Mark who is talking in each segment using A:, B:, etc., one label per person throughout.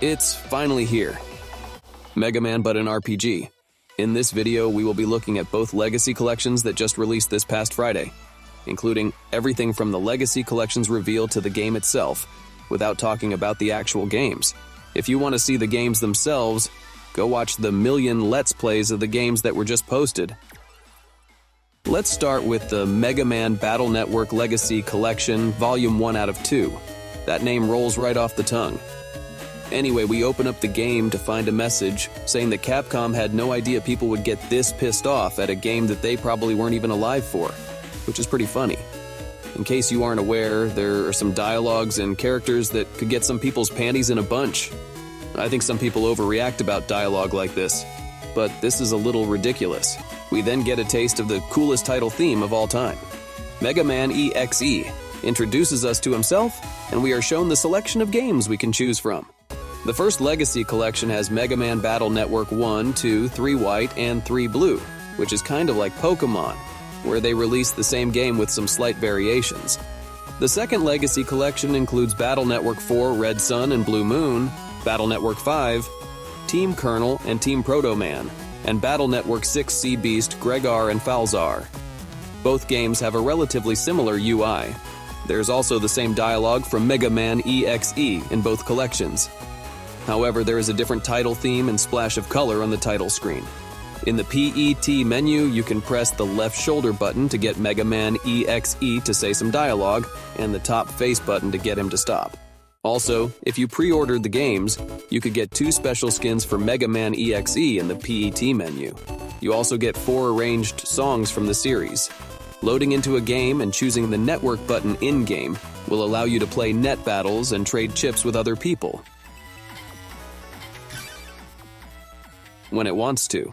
A: It's finally here. Mega Man but an RPG. In this video, we will be looking at both Legacy Collections that just released this past Friday, including everything from the Legacy Collections reveal to the game itself, without talking about the actual games. If you want to see the games themselves, go watch the million Let's Plays of the games that were just posted. Let's start with the Mega Man Battle Network Legacy Collection, Volume 1 out of 2. That name rolls right off the tongue. Anyway, we open up the game to find a message saying that Capcom had no idea people would get this pissed off at a game that they probably weren't even alive for, which is pretty funny. In case you aren't aware, there are some dialogues and characters that could get some people's panties in a bunch. I think some people overreact about dialogue like this, but this is a little ridiculous. We then get a taste of the coolest title theme of all time. Mega Man EXE introduces us to himself, and we are shown the selection of games we can choose from. The first Legacy Collection has Mega Man Battle Network 1, 2, 3 White, and 3 Blue, which is kind of like Pokemon, where they released the same game with some slight variations. The second Legacy Collection includes Battle Network 4 Red Sun and Blue Moon, Battle Network 5, Team Colonel and Team Proto Man, and Battle Network 6 Sea Beast Gregar and Falzar. Both games have a relatively similar UI. There's also the same dialogue from Mega Man EXE in both collections. However, there is a different title theme and splash of color on the title screen. In the PET menu, you can press the left shoulder button to get Mega Man EXE to say some dialogue, and the top face button to get him to stop. Also, if you pre-ordered the games, you could get 2 special skins for Mega Man EXE in the PET menu. You also get 4 arranged songs from the series. Loading into a game and choosing the network button in-game will allow you to play net battles and trade chips with other people when it wants to.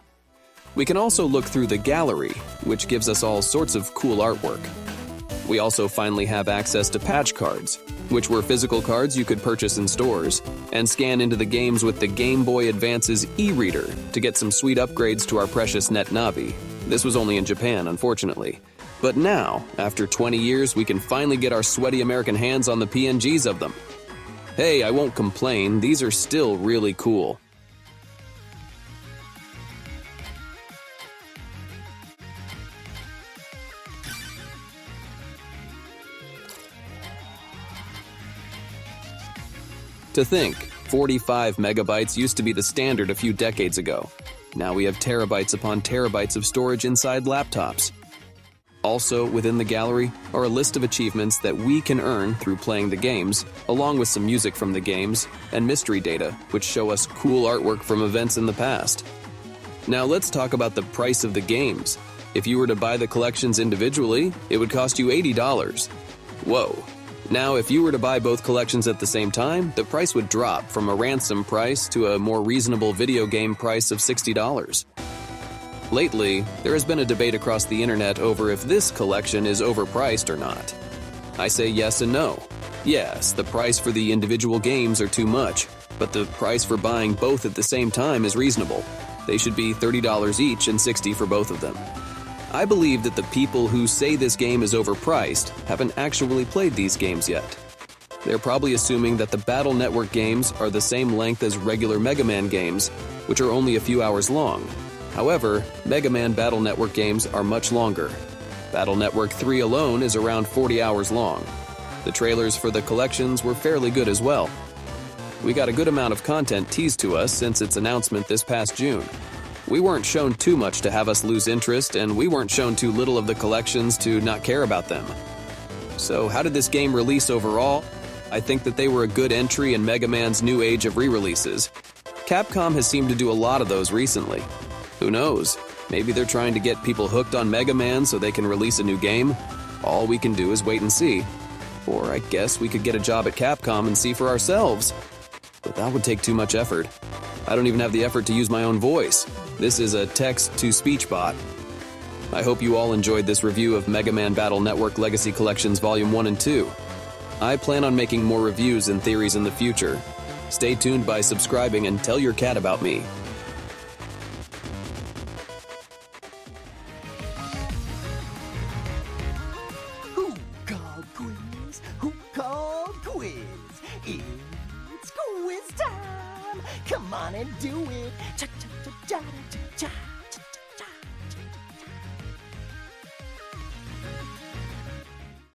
A: We can also look through the gallery, which gives us all sorts of cool artwork. We also finally have access to patch cards, which were physical cards you could purchase in stores, and scan into the games with the Game Boy Advance's e-reader to get some sweet upgrades to our precious NetNavi. This was only in Japan, unfortunately. But now, after 20 years, we can finally get our sweaty American hands on the PNGs of them. Hey, I won't complain, these are still really cool. To think, 45 megabytes used to be the standard a few decades ago. Now we have terabytes upon terabytes of storage inside laptops. Also, within the gallery are a list of achievements that we can earn through playing the games, along with some music from the games, and mystery data, which show us cool artwork from events in the past. Now let's talk about the price of the games. If you were to buy the collections individually, it would cost you $80. Whoa. Now, if you were to buy both collections at the same time, the price would drop from a ransom price to a more reasonable video game price of $60. Lately, there has been a debate across the internet over if this collection is overpriced or not. I say yes and no. Yes, the price for the individual games are too much, but the price for buying both at the same time is reasonable. They should be $30 each and $60 for both of them. I believe that the people who say this game is overpriced haven't actually played these games yet. They're probably assuming that the Battle Network games are the same length as regular Mega Man games, which are only a few hours long. However, Mega Man Battle Network games are much longer. Battle Network 3 alone is around 40 hours long. The trailers for the collections were fairly good as well. We got a good amount of content teased to us since its announcement this past June. We weren't shown too much to have us lose interest, and we weren't shown too little of the collections to not care about them. So how did this game release overall? I think that they were a good entry in Mega Man's new age of re-releases. Capcom has seemed to do a lot of those recently. Who knows? Maybe they're trying to get people hooked on Mega Man so they can release a new game? All we can do is wait and see. Or I guess we could get a job at Capcom and see for ourselves. But that would take too much effort. I don't even have the effort to use my own voice. This is a text-to-speech bot. I hope you all enjoyed this review of Mega Man Battle Network Legacy Collections Volume 1 and 2. I plan on making more reviews and theories in the future. Stay tuned by subscribing and tell your cat about me.
B: Who called quiz? It's quiz time! Come on and do it. Cha cha cha cha cha cha.